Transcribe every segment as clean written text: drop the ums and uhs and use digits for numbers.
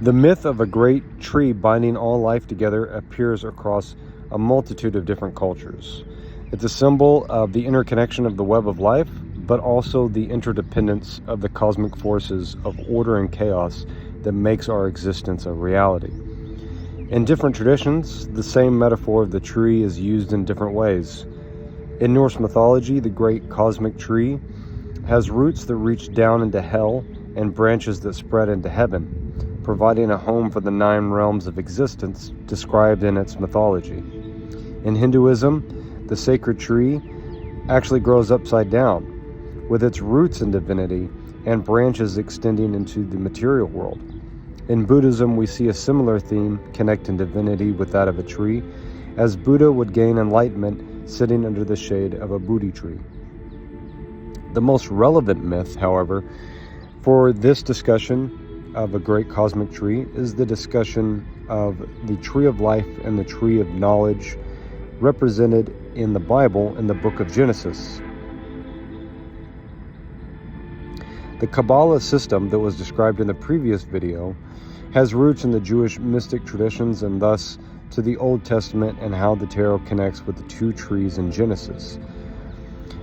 The myth of a great tree binding all life together appears across a multitude of different cultures. It's a symbol of the interconnection of the web of life, but also the interdependence of the cosmic forces of order and chaos that makes our existence a reality. In different traditions, the same metaphor of the tree is used in different ways. In Norse mythology, the great cosmic tree has roots that reach down into hell and branches that spread into heaven, providing a home for the 9 realms of existence described in its mythology. In Hinduism, the sacred tree actually grows upside down, with its roots in divinity and branches extending into the material world. In Buddhism, we see a similar theme connecting divinity with that of a tree, as Buddha would gain enlightenment sitting under the shade of a Bodhi tree. The most relevant myth, however, for this discussion of a great cosmic tree is the discussion of the tree of life and the tree of knowledge represented in the Bible in the book of Genesis. The Kabbalah system that was described in the previous video has roots in the Jewish mystic traditions and thus to the Old Testament and how the tarot connects with the 2 trees in Genesis.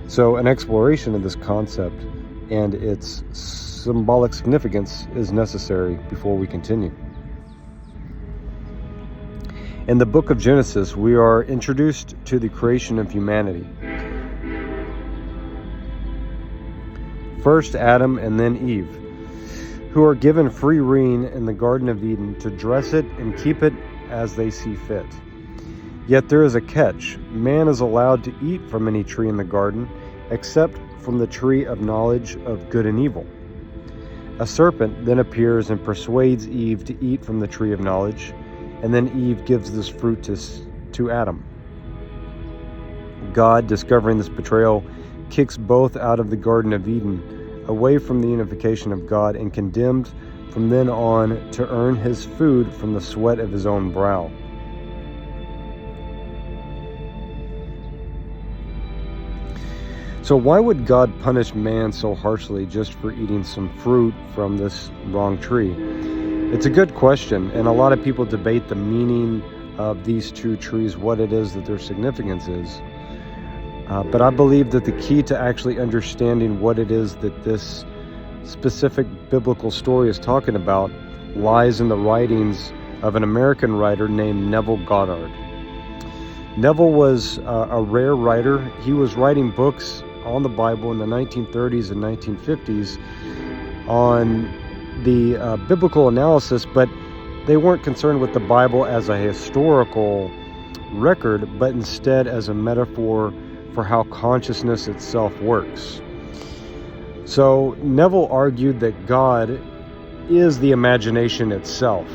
So an exploration of this concept and its symbolic significance is necessary before we continue. In the book of Genesis, we are introduced to the creation of humanity. First Adam and then Eve, who are given free rein in the Garden of Eden to dress it and keep it as they see fit. Yet there is a catch. Man is allowed to eat from any tree in the garden, except from the tree of knowledge of good and evil. A serpent then appears and persuades Eve to eat from the tree of knowledge, and then Eve gives this fruit to Adam. God, discovering this betrayal, kicks both out of the Garden of Eden, away from the unification of God, and condemned from then on to earn his food from the sweat of his own brow. So why would God punish man so harshly just for eating some fruit from this wrong tree? It's a good question, and a lot of people debate the meaning of these 2 trees, what it is that their significance is. But I believe that the key to actually understanding what it is that this specific biblical story is talking about lies in the writings of an American writer named Neville Goddard. Neville was a rare writer. He was writing books on the Bible in the 1930s and 1950s on the biblical analysis, but they weren't concerned with the Bible as a historical record, but instead as a metaphor for how consciousness itself works. So Neville argued that God is the imagination itself,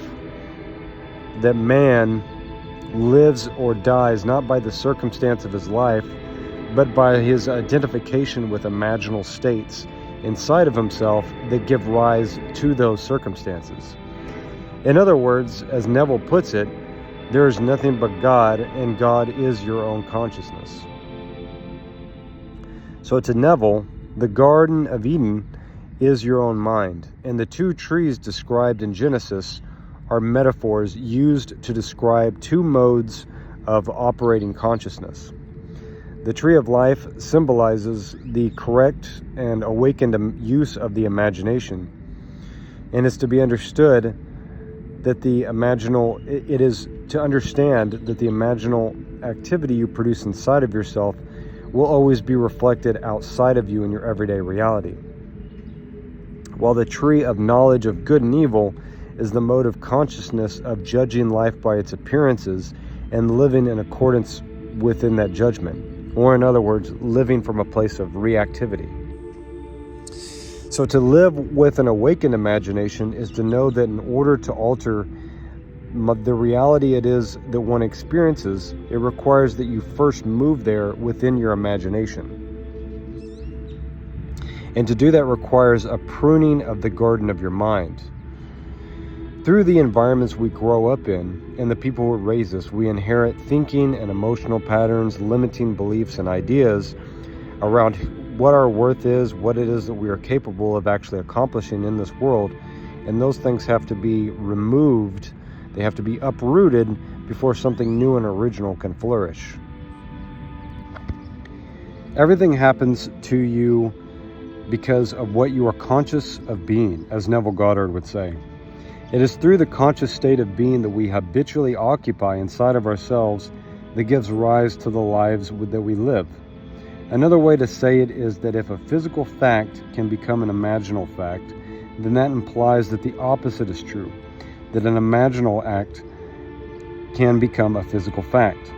that man lives or dies not by the circumstance of his life, but by his identification with imaginal states inside of himself that give rise to those circumstances. In other words, as Neville puts it, there is nothing but God, and God is your own consciousness. So to Neville, the Garden of Eden is your own mind, and the 2 trees described in Genesis are metaphors used to describe 2 modes of operating consciousness. The tree of life symbolizes the correct and awakened use of the imagination, and is to be understood that it is to understand that the imaginal activity you produce inside of yourself will always be reflected outside of you in your everyday reality. While the tree of knowledge of good and evil is the mode of consciousness of judging life by its appearances and living in accordance within that judgment, or in other words, living from a place of reactivity. So to live with an awakened imagination is to know that in order to alter the reality it is that one experiences, it requires that you first move there within your imagination. And to do that requires a pruning of the garden of your mind. Through the environments we grow up in and the people who raise us, we inherit thinking and emotional patterns, limiting beliefs and ideas around what our worth is, what it is that we are capable of actually accomplishing in this world, And those things have to be removed. They have to be uprooted before something new and original can flourish. Everything happens to you because of what you are conscious of being, as Neville Goddard would say. It is through the conscious state of being that we habitually occupy inside of ourselves that gives rise to the lives that we live. Another way to say it is that if a physical fact can become an imaginal fact, then that implies that the opposite is true, that an imaginal act can become a physical fact.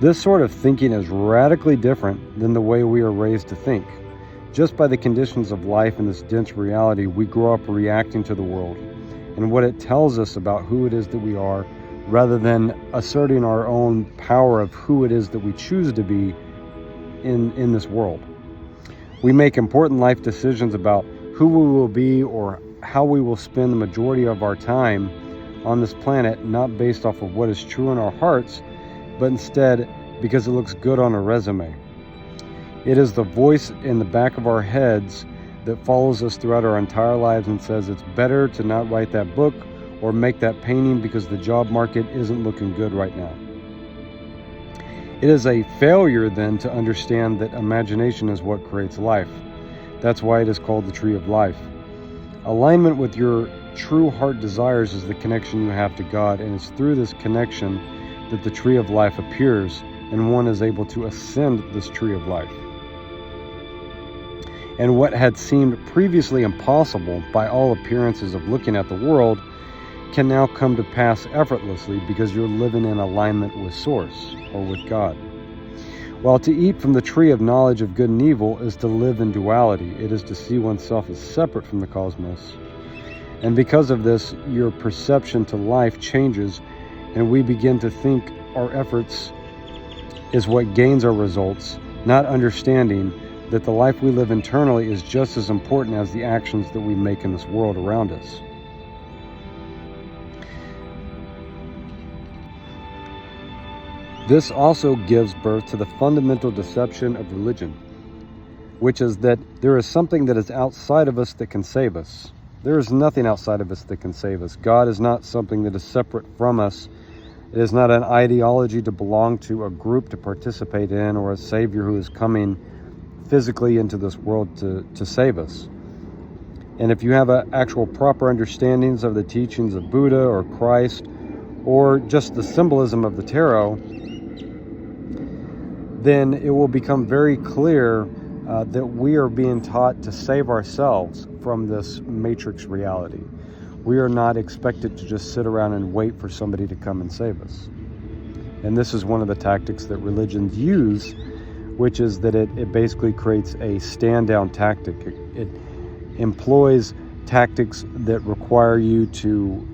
This sort of thinking is radically different than the way we are raised to think. Just by the conditions of life in this dense reality, we grow up reacting to the world and what it tells us about who it is that we are, rather than asserting our own power of who it is that we choose to be in this world. We make important life decisions about who we will be or how we will spend the majority of our time on this planet, not based off of what is true in our hearts, but instead because it looks good on a resume. It is the voice in the back of our heads that follows us throughout our entire lives and says it's better to not write that book or make that painting because the job market isn't looking good right now. It is a failure then to understand that imagination is what creates life. That's why it is called the tree of life. Alignment with your true heart desires is the connection you have to God, and it's through this connection that the tree of life appears and one is able to ascend this tree of life. And what had seemed previously impossible by all appearances of looking at the world can now come to pass effortlessly because you're living in alignment with Source or with God. While to eat from the tree of knowledge of good and evil is to live in duality, it is to see oneself as separate from the cosmos. And because of this, your perception to life changes, and we begin to think our efforts is what gains our results, not understanding that the life we live internally is just as important as the actions that we make in this world around us. This also gives birth to the fundamental deception of religion, which is that there is something that is outside of us that can save us. There is nothing outside of us that can save us. God is not something that is separate from us. It is not an ideology to belong to, a group to participate in, or a savior who is coming physically into this world to save us. And if you have actual proper understandings of the teachings of Buddha or Christ, or just the symbolism of the tarot, then it will become very clear that we are being taught to save ourselves from this matrix reality. We are not expected to just sit around and wait for somebody to come and save us. And this is one of the tactics that religions use, which is that it basically creates a stand-down tactic. It employs tactics that require you to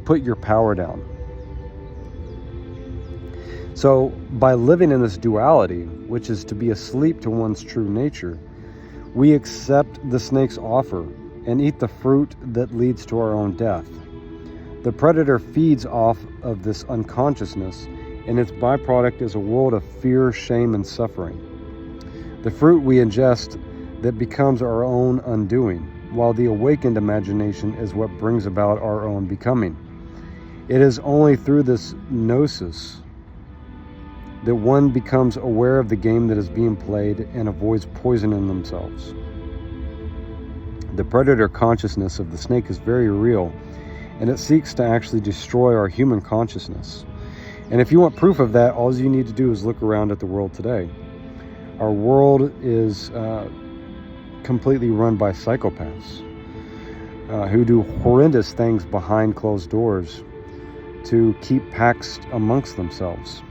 put your power down. So by living in this duality, which is to be asleep to one's true nature, we accept the snake's offer and eat the fruit that leads to our own death. The predator feeds off of this unconsciousness, and its byproduct is a world of fear, shame, and suffering. The fruit we ingest that becomes our own undoing, while the awakened imagination is what brings about our own becoming. It is only through this gnosis that one becomes aware of the game that is being played and avoids poisoning themselves. The predator consciousness of the snake is very real, and it seeks to actually destroy our human consciousness. And if you want proof of that, all you need to do is look around at the world today. Our world is completely run by psychopaths who do horrendous things behind closed doors to keep pacts amongst themselves.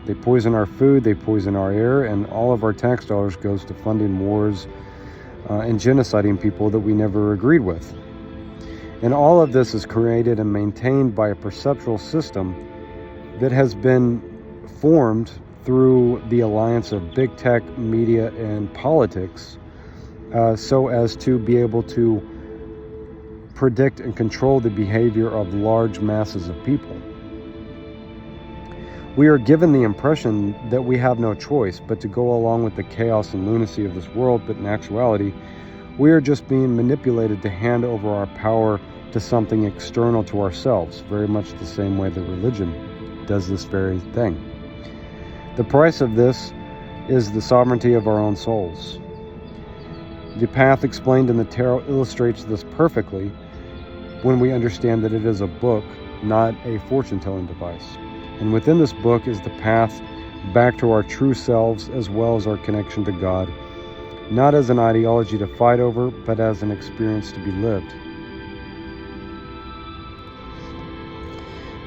They poison our food, they poison our air, and all of our tax dollars goes to funding wars and genociding people that we never agreed with. And all of this is created and maintained by a perceptual system that has been formed through the alliance of big tech, media, and politics, so as to be able to predict and control the behavior of large masses of people. We are given the impression that we have no choice but to go along with the chaos and lunacy of this world, but in actuality, We are just being manipulated to hand over our power to something external to ourselves, very much the same way that religion does this very thing. The price of this is the sovereignty of our own souls. The path explained in the tarot illustrates this perfectly when we understand that it is a book, not a fortune-telling device. And within this book is the path back to our true selves, as well as our connection to God, not as an ideology to fight over, but as an experience to be lived.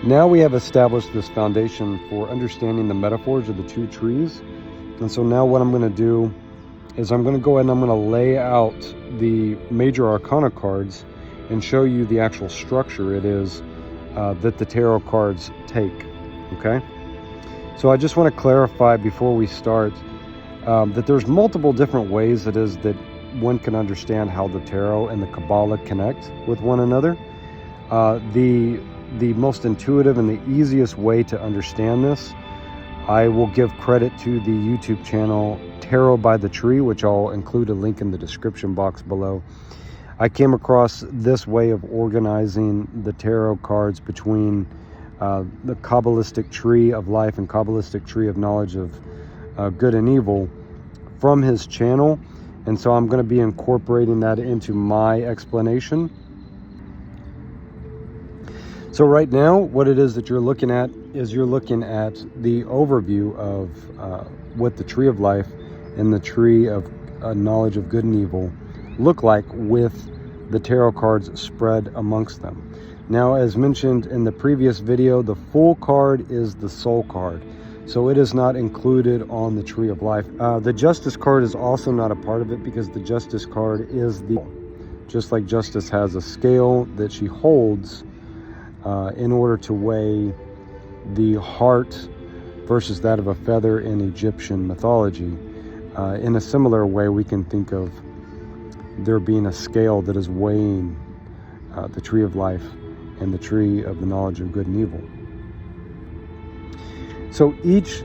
Now we have established this foundation for understanding the metaphors of the two trees. And so now what I'm going to do is I'm going to go ahead and I'm going to lay out the Major Arcana cards and show you the actual structure it is that the tarot cards take. Okay? So I just want to clarify before we start that there's multiple different ways it is that one can understand how the tarot and the Kabbalah connect with one another. The most intuitive and the easiest way to understand this, I will give credit to the YouTube channel Tarot by the Tree, which I'll include a link in the description box below. I came across this way of organizing the tarot cards between the Kabbalistic tree of life and Kabbalistic tree of knowledge of good and evil from his channel. And so I'm going to be incorporating that into my explanation. So right now, what it is that you're looking at is you're looking at the overview of what the tree of life and the tree of knowledge of good and evil look like with the tarot cards spread amongst them. Now, as mentioned in the previous video, the full card is the soul card. So it is not included on the tree of life. The justice card is also not a part of it because the justice card is just like justice has a scale that she holds in order to weigh the heart versus that of a feather in Egyptian mythology. In a similar way, we can think of there being a scale that is weighing the tree of life and the tree of the knowledge of good and evil. So each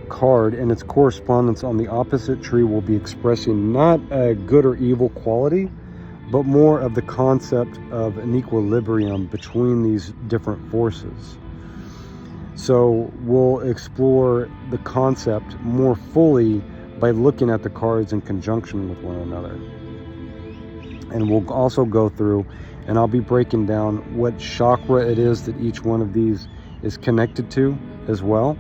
card and its correspondence on the opposite tree will be expressing not a good or evil quality, but more of the concept of an equilibrium between these different forces. So we'll explore the concept more fully by looking at the cards in conjunction with one another. And we'll also go through, and I'll be breaking down what chakra it is that each one of these is connected to as well.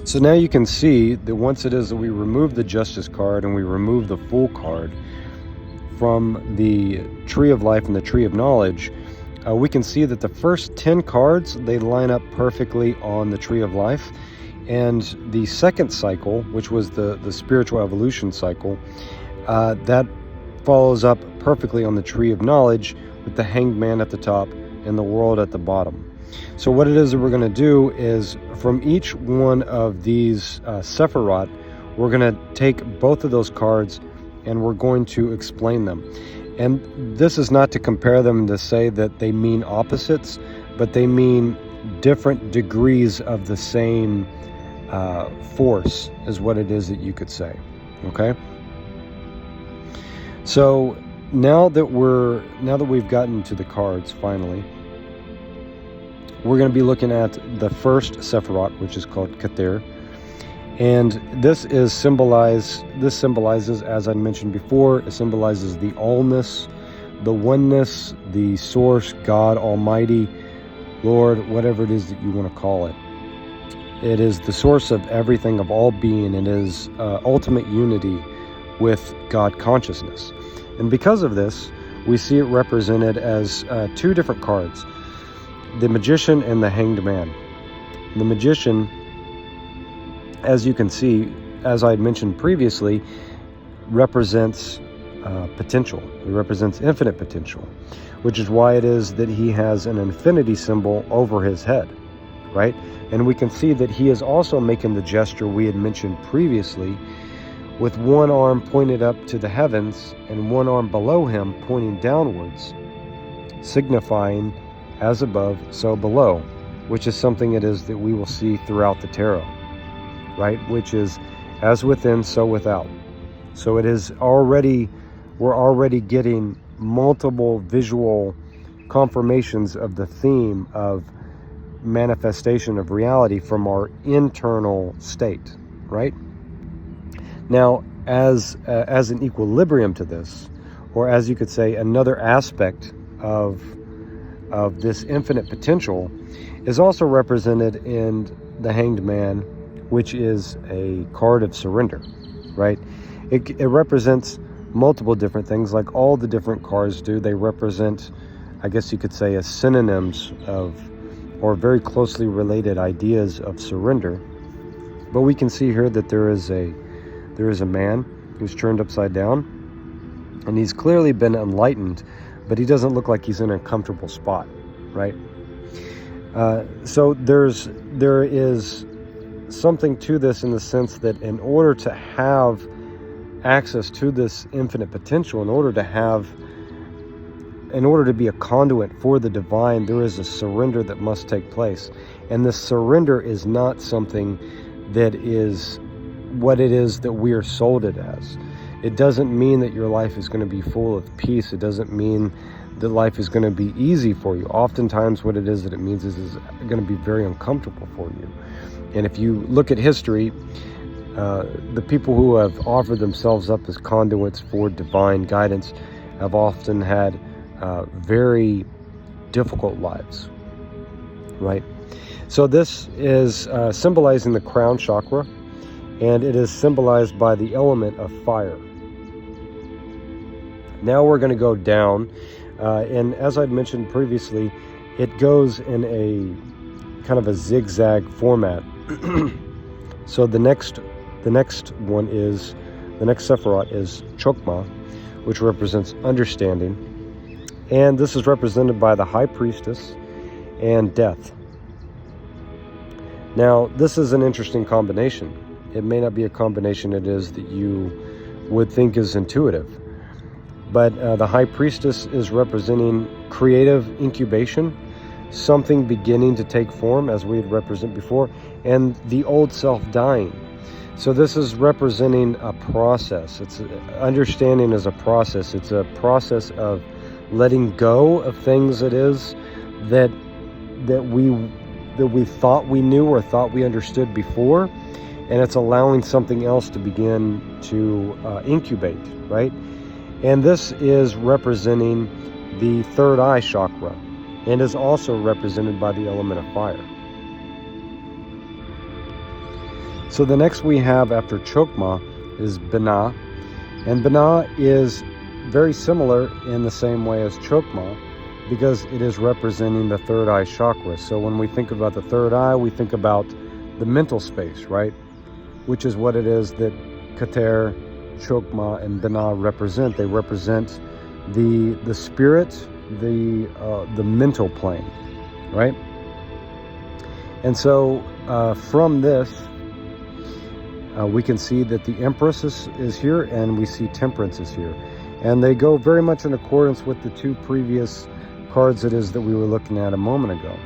So now you can see that once it is that we remove the Justice card and we remove the Fool card from the Tree of Life and the Tree of Knowledge, we can see that the first 10 cards, they line up perfectly on the Tree of Life. And the second cycle, which was the spiritual evolution cycle, that follows up perfectly on the Tree of Knowledge with the Hanged Man at the top and the World at the bottom. So what it is that we're going to do is from each one of these sephiroth, we're going to take both of those cards and we're going to explain them. And this is not to compare them to say that they mean opposites, but they mean different degrees of the same force is what it is that you could say. Okay? So now that we've gotten to the cards finally, we're going to be looking at the first sephiroth, which is called Kathir. And this symbolizes, as I mentioned before, it symbolizes the allness, the oneness, the source, God Almighty, Lord, whatever it is that you want to call it. It is the source of everything, of all being. It is ultimate unity with God consciousness. And because of this, we see it represented as two different cards, the Magician and the Hanged Man. The Magician, as you can see, as I had mentioned previously, represents potential. It represents infinite potential, which is why it is that he has an infinity symbol over his head, right? And we can see that he is also making the gesture we had mentioned previously, with one arm pointed up to the heavens and one arm below him pointing downwards, signifying as above, so below, which is something it is that we will see throughout the tarot, right? Which is as within, so without. So it is already we're already getting multiple visual confirmations of the theme of manifestation of reality from our internal state, right? Now, as an equilibrium to this, or as you could say, another aspect of this infinite potential is also represented in the Hanged Man, which is a card of surrender, right? It represents multiple different things, like all the different cards do. They represent, I guess you could say, as synonyms of, or very closely related ideas of surrender. But we can see here that there is a man who's turned upside down, and he's clearly been enlightened, but he doesn't look like he's in a comfortable spot, right? So there is something to this, in the sense that in order to have access to this infinite potential, in order to be a conduit for the divine, there is a surrender that must take place. And this surrender is not something that is what it is that we are sold it as. It doesn't mean that your life is going to be full of peace. It doesn't mean that life is going to be easy for you. Oftentimes what it is that it means is going to be very uncomfortable for you. And if you look at history, the people who have offered themselves up as conduits for divine guidance have often had very difficult lives, right? So this is symbolizing the crown chakra, and it is symbolized by the element of fire. Now we're going to go down, and as I'd mentioned previously, it goes in a kind of a zigzag format. So the next one is, the next sephiroth is Chokmah, which represents understanding, and this is represented by the High Priestess and Death. Now this is an interesting combination. It may not be a combination it is that you would think is intuitive, but the High Priestess is representing creative incubation, something beginning to take form, as we had represented before, and the old self dying. So this is representing a process. It's understanding as a process. It's a process of letting go of things that we thought we knew or thought we understood before, and it's allowing something else to begin to incubate, right? And this is representing the third eye chakra, and is also represented by the element of fire. So the next we have after Chokmah is Binah, and Binah is very similar in the same way as Chokmah, because it is representing the third eye chakra. So when we think about the third eye, we think about the mental space, right? Which is what it is that Keter, Chokmah, and Binah represent. They represent the spirit, the mental plane, right? And so from this, we can see that the Empress is here, and we see Temperance is here. And they go very much in accordance with the two previous cards it is that we were looking at a moment ago.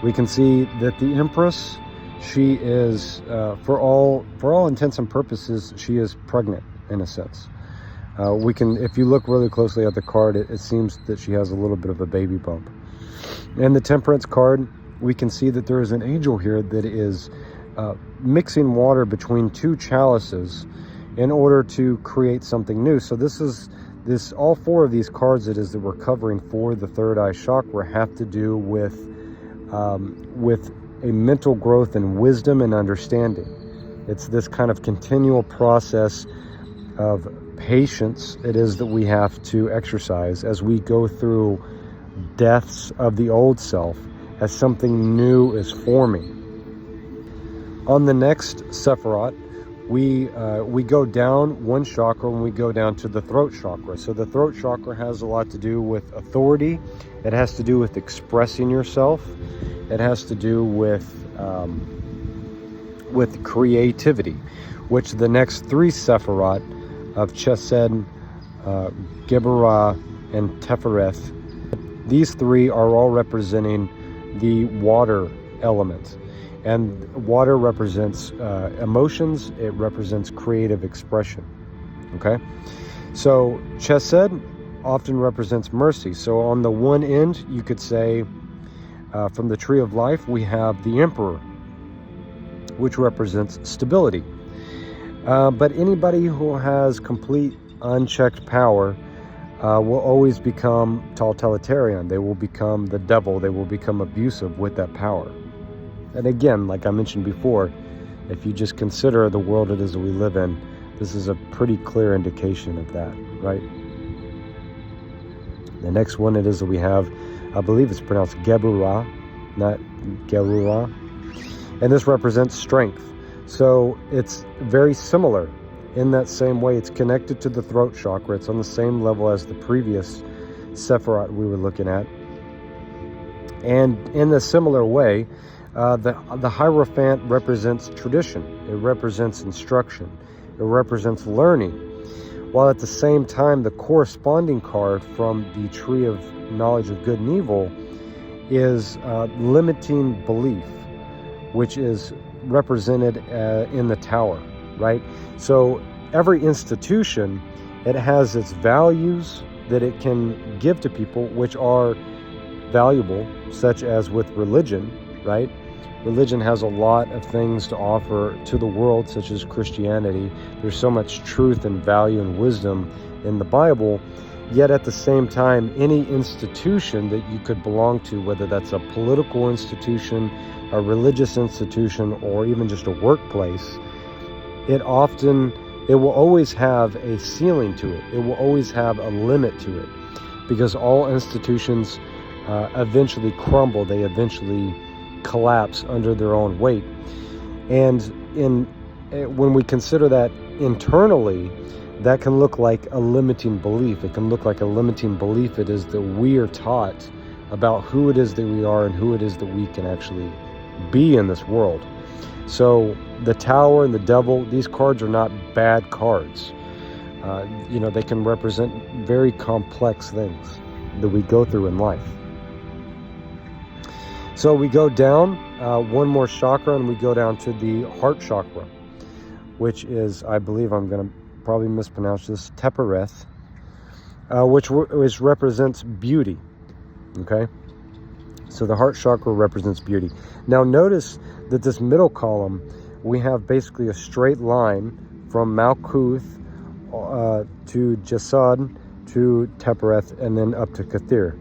We can see that the Empress, she is, for all intents and purposes, she is pregnant in a sense. We can, if you look really closely at the card, it seems that she has a little bit of a baby bump. In the Temperance card, we can see that there is an angel here that is mixing water between two chalices in order to create something new. So all four of these cards it is that we're covering for the third eye chakra have to do with a mental growth and wisdom and understanding. It's this kind of continual process of patience it is that we have to exercise as we go through deaths of the old self as something new is forming. On the next sephiroth, we go down one chakra and we go down to the throat chakra. So the throat chakra has a lot to do with authority. It has to do with expressing yourself. It has to do with creativity, which the next three sephiroth of Chesed, Geburah, and Tefereth, these three are all representing the water element. And water represents emotions. It represents creative expression. Okay? So chesed often represents mercy. So on the one end, you could say, from the tree of life, we have the emperor, which represents stability. But anybody who has complete unchecked power will always become totalitarian. They will become the devil. They will become abusive with that power. And again, like I mentioned before, if you just consider the world it is that we live in, this is a pretty clear indication of that, right? The next one it is that we have, I believe it's pronounced Geburah, not Gerurah. And this represents strength. So it's very similar in that same way. It's connected to the throat chakra. It's on the same level as the previous sephiroth we were looking at. And in a similar way, the Hierophant represents tradition. It represents instruction. It represents learning. While at the same time, the corresponding card from the Tree of Knowledge of Good and Evil is limiting belief, which is represented in the tower, right? So every institution, it has its values that it can give to people, which are valuable, such as with religion, right? Religion has a lot of things to offer to the world, such as Christianity. There's so much truth and value and wisdom in the Bible. Yet at the same time, any institution that you could belong to, whether that's a political institution, a religious institution, or even just a workplace, it will always have a ceiling to it. It will always have a limit to it, because all institutions eventually crumble. They eventually collapse under their own weight. And when we consider that internally, that can look like a limiting belief. It can look like a limiting belief. It is that we are taught about who it is that we are and who it is that we can actually be in this world. So the Tower and the Devil, these cards are not bad cards. They can represent very complex things that we go through in life. So we go down one more chakra, and we go down to the heart chakra, which is, I believe I'm going to probably mispronounce this, sephiroth, which represents beauty. Okay, so the heart chakra represents beauty. Now notice that this middle column, we have basically a straight line from Malkuth to Jasad to sephiroth, and then up to Kathir,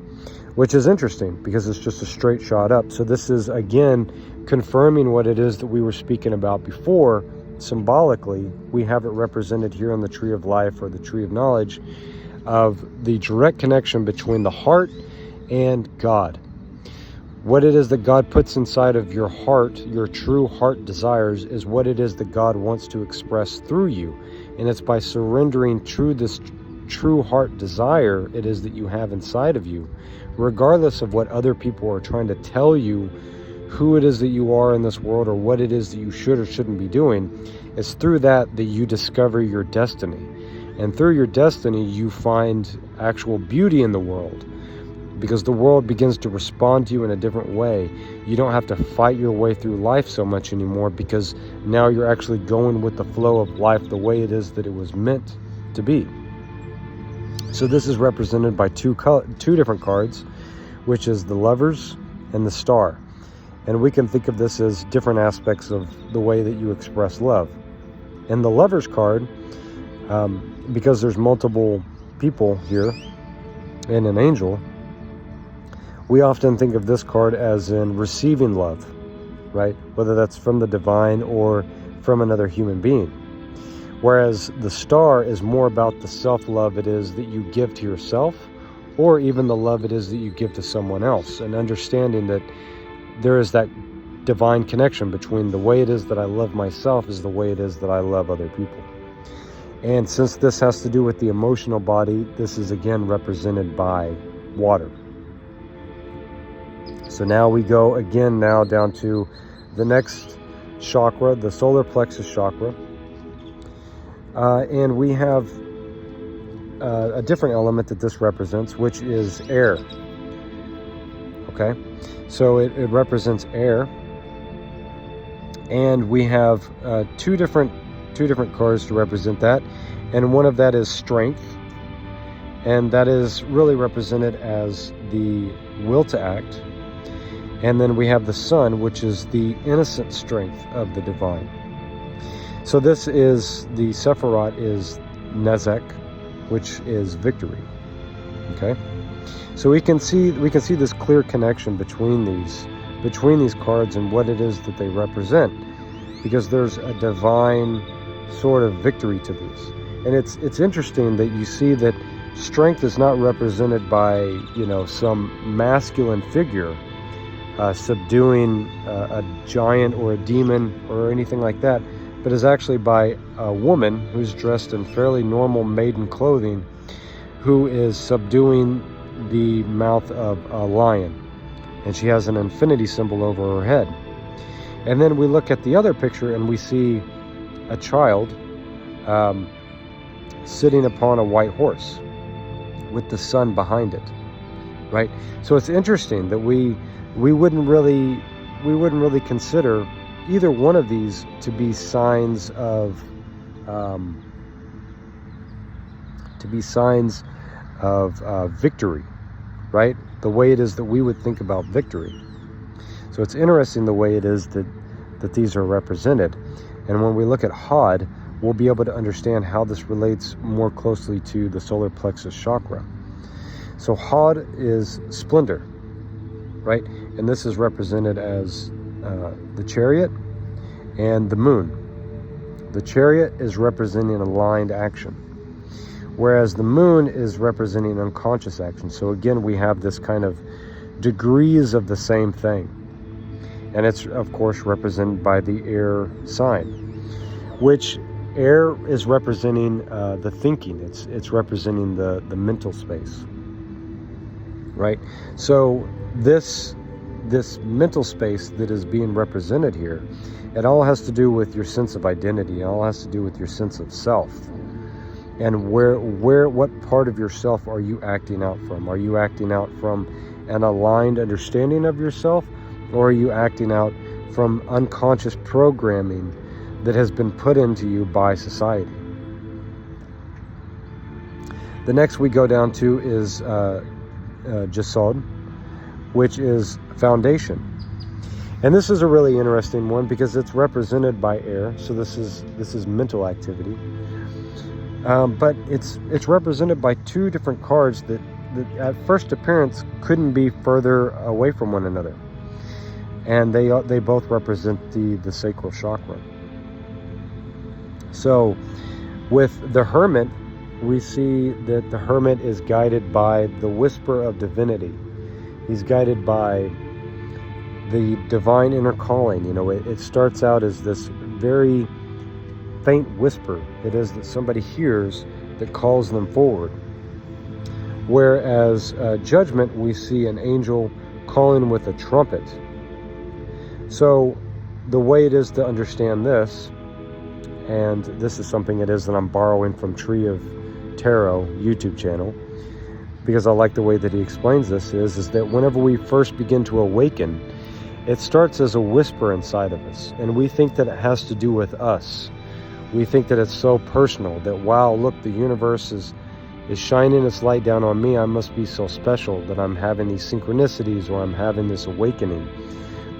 which is interesting because it's just a straight shot up. So this is again confirming what it is that we were speaking about before. Symbolically, we have it represented here on the Tree of Life, or the Tree of Knowledge, of the direct connection between the heart and God. What it is that God puts inside of your heart, your true heart desires, is what it is that God wants to express through you. And it's by surrendering to this true heart desire it is that you have inside of you, regardless of what other people are trying to tell you who it is that you are in this world, or what it is that you should or shouldn't be doing. It's through that you discover your destiny. And through your destiny, you find actual beauty in the world, because the world begins to respond to you in a different way. You don't have to fight your way through life so much anymore, because now you're actually going with the flow of life the way it is that it was meant to be. So this is represented by two different cards, which is the Lovers and the Star. And we can think of this as different aspects of the way that you express love. And the Lovers card, because there's multiple people here and an angel, we often think of this card as in receiving love, right? Whether that's from the divine or from another human being. Whereas the Star is more about the self-love it is that you give to yourself, or even the love it is that you give to someone else, and understanding that there is that divine connection between the way it is that I love myself is the way it is that I love other people. And since this has to do with the emotional body, this is again represented by water. So now we go again down to the next chakra, the solar plexus chakra. And we have a different element that this represents, which is air. Okay, so it represents air, and we have two different cards to represent that, and one of that is strength, and that is really represented as the will to act. And then we have the sun, which is the innocent strength of the divine. So this is, the sephiroth is nezek, which is victory. Okay, so we can see this clear connection between these cards and what it is that they represent, because there's a divine sort of victory to these. And it's interesting that you see that strength is not represented by, you know, some masculine figure subduing a giant or a demon or anything like that, but is actually by a woman who's dressed in fairly normal maiden clothing, who is subduing the mouth of a lion, and she has an infinity symbol over her head. And then we look at the other picture and we see a child sitting upon a white horse with the sun behind it, right? So it's interesting that we wouldn't really consider either one of these to be signs of victory, right? The way it is that we would think about victory. So it's interesting the way it is that these are represented. And when we look at Hod, we'll be able to understand how this relates more closely to the solar plexus chakra. So Hod is splendor, right? And this is represented as the chariot and the moon. The chariot is representing aligned action, whereas the moon is representing unconscious action. So again, we have this kind of degrees of the same thing. And it's, of course, represented by the air sign, which air is representing the thinking. It's representing the mental space, right? So this mental space that is being represented here, it all has to do with your sense of identity. It all has to do with your sense of self. And what part of yourself are you acting out from? Are you acting out from an aligned understanding of yourself, or are you acting out from unconscious programming that has been put into you by society? The next we go down to is Jasod, which is foundation. And this is a really interesting one because it's represented by air. So this is mental activity. But it's represented by two different cards that at first appearance couldn't be further away from one another. And they both represent the sacral chakra. So with the hermit, we see that the hermit is guided by the whisper of divinity. He's guided by the divine inner calling. You know, it starts out as this very faint whisper. It is that somebody hears that calls them forward. Whereas judgment, we see an angel calling with a trumpet. So the way it is to understand this, and this is something it is that I'm borrowing from Tree of Tarot YouTube channel, because I like the way that he explains this, is that whenever we first begin to awaken, it starts as a whisper inside of us, and we think that it has to do with us. We think that it's so personal, that wow, look, the universe is shining its light down on me. I must be so special that I'm having these synchronicities, or I'm having this awakening.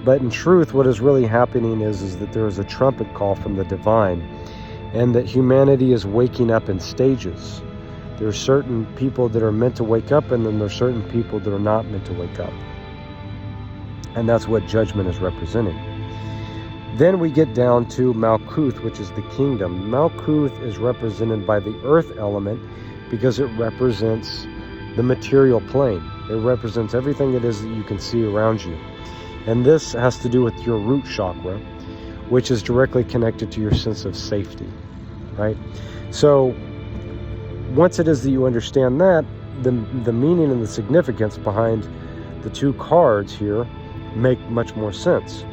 But in truth, what is really happening is that there is a trumpet call from the divine, and that humanity is waking up in stages. There are certain people that are meant to wake up, and then there are certain people that are not meant to wake up. And that's what judgment is representing. Then we get down to Malkuth, which is the kingdom. Malkuth is represented by the earth element because it represents the material plane. It represents everything it is that you can see around you. And this has to do with your root chakra, which is directly connected to your sense of safety, right? So once it is that you understand that, the meaning and the significance behind the two cards here make much more sense.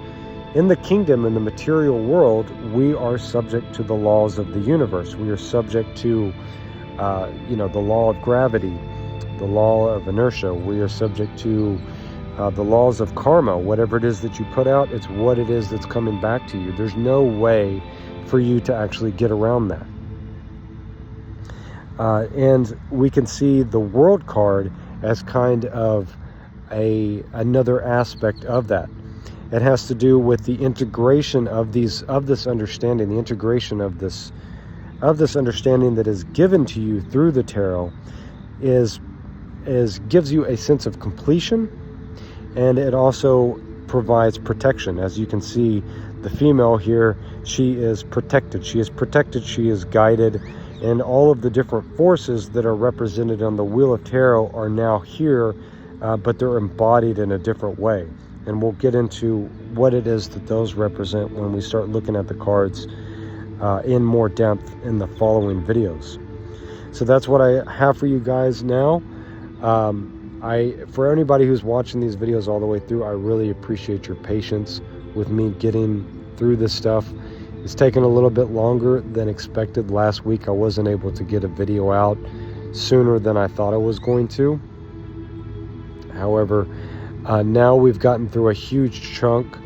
In the kingdom, in the material world, we are subject to the laws of the universe. We are subject to, the law of gravity, the law of inertia. We are subject to the laws of karma. Whatever it is that you put out, it's what it is that's coming back to you. There's no way for you to actually get around that. And we can see the World card as kind of another aspect of that. It has to do with the integration of this understanding, the integration of this understanding that is given to you through the tarot gives you a sense of completion, and it also provides protection. As you can see, the female here, she is protected. She is protected, she is guided, and all of the different forces that are represented on the Wheel of Tarot are now here, but they're embodied in a different way. And we'll get into what it is that those represent when we start looking at the cards in more depth in the following videos. So that's what I have for you guys now. For anybody who's watching these videos all the way through, I really appreciate your patience with me getting through this stuff. It's taken a little bit longer than expected. Last week I wasn't able to get a video out sooner than I thought I was going to. However, now we've gotten through a huge chunk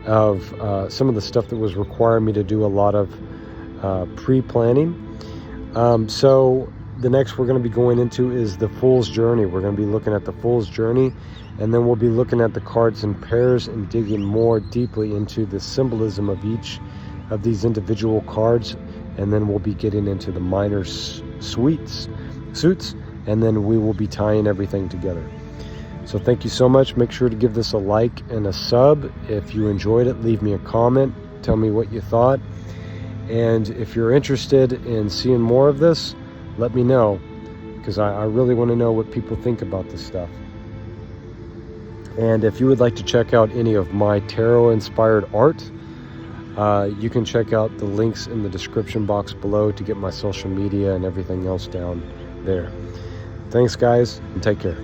of some of the stuff that was requiring me to do a lot of pre-planning. So the next we're going to be going into is the Fool's Journey. We're going to be looking at the Fool's Journey, and then we'll be looking at the cards in pairs and digging more deeply into the symbolism of each of these individual cards, and then we'll be getting into the minor suits, and then we will be tying everything together. So thank you so much. Make sure to give this a like and a sub. If you enjoyed it, leave me a comment. Tell me what you thought. And if you're interested in seeing more of this, let me know, because I really want to know what people think about this stuff. And if you would like to check out any of my tarot-inspired art, you can check out the links in the description box below to get my social media and everything else down there. Thanks, guys, and take care.